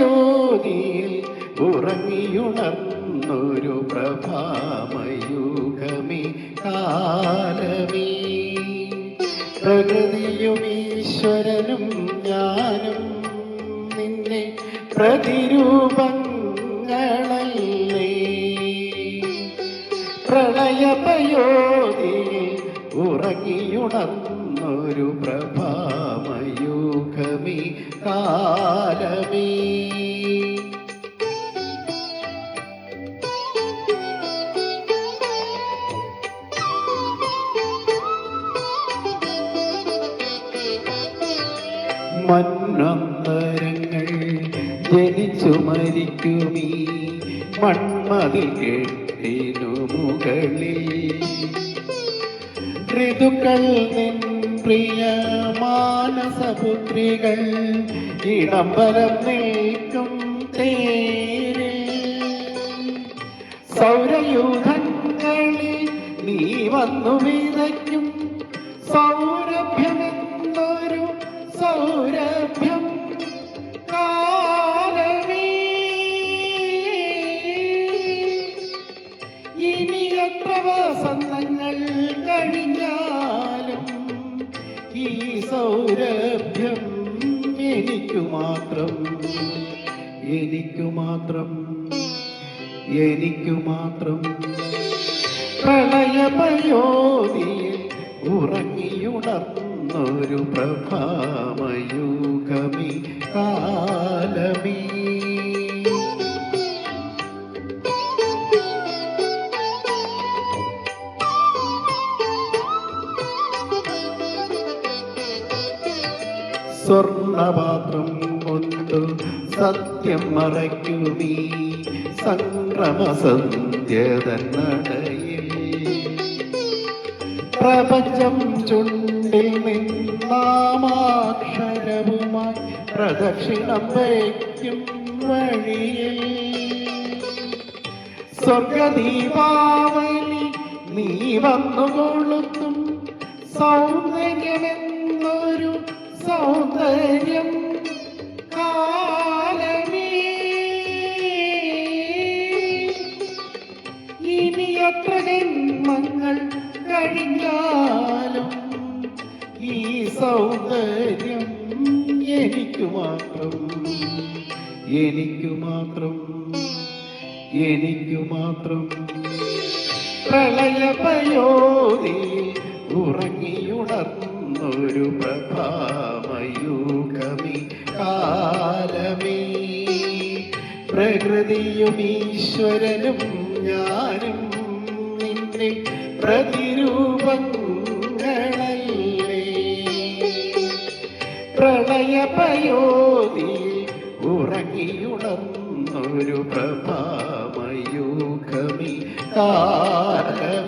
പ്രളയമയോനിൽ ഉറങ്ങിയുണർന്നൊരു പ്രഭാമയൂഖമേ കാലമേ. പ്രകൃതിയും ഈശ്വരനും ഞാനും നിന്നെ പ്രതിരൂപങ്ങളല്ലേ. പ്രളയമയോനിൽ ഉറങ്ങിയുണർന്നൊരു പ്രഭാമയൂഖമേ കാലമേ. മന്നന്തരങ്ങൾ ജനിച്ചു മരിക്കുമീ മൺമതിൽ കെട്ടിനു മുകളിൽ ഋതുക്കൾ നിൻ പ്രിയ മാനസപുത്രികൾ ഇടംബരം നിൽക്കും തേരിൽ. സൗരയൂഥങ്ങളിൽ നീ വന്നു വിതയ്ക്കും സൗരഭ്യമെന്നൊരു സൗരഭ്യം കാലമേ. ഇനി എത്ര വസന്തങ്ങൾ കഴിഞ്ഞാലും ഈ സൗരഭ്യം എനിക്കു മാത്രം, എനിക്കു മാത്രം, എനിക്കു മാത്രം. പ്രളയമയോനിൽ ഉറങ്ങിയുണർന്നൊരു പ്രഭാമയൂഖമേ കാലമേ. സ്വർണപാത്രം കൊണ്ടു സത്യം മറയ്ക്കുമീ സംക്രമസന്ധ്യതന്നടയിൽ പ്രപഞ്ചം ചുണ്ടിൽ നിന്നാമാക്ഷരവുമായി പ്രദക്ഷിണം വയ്ക്കും വഴിയിൽ. സ്വർഗദീപാവലി നീ വന്നു കൊളുത്തും സൗന്ദര്യമെന്നൊരു സൗന്ദര്യം കാലമേ. ഇനി എത്ര ജന്മങ്ങൾ കഴിഞ്ഞാലും ഈ സൗന്ദര്യം എനിക്കു മാത്രം, എനിക്കു മാത്രം, എനിക്കു മാത്രം. പ്രളയമയോനിൽ ഉറങ്ങിയുണർന്നൊരു പ്രഭാമയൂഖമേ കാലമേ. പ്രകൃതിയും ഈശ്വരനും ഞാനും നിന്നെ പ്രതിരൂപങ്ങളല്ലേ. പ്രളയമയോനിൽ ഉറങ്ങിയുണർന്നൊരു പ്രഭാമയൂഖമേ കാലമേ.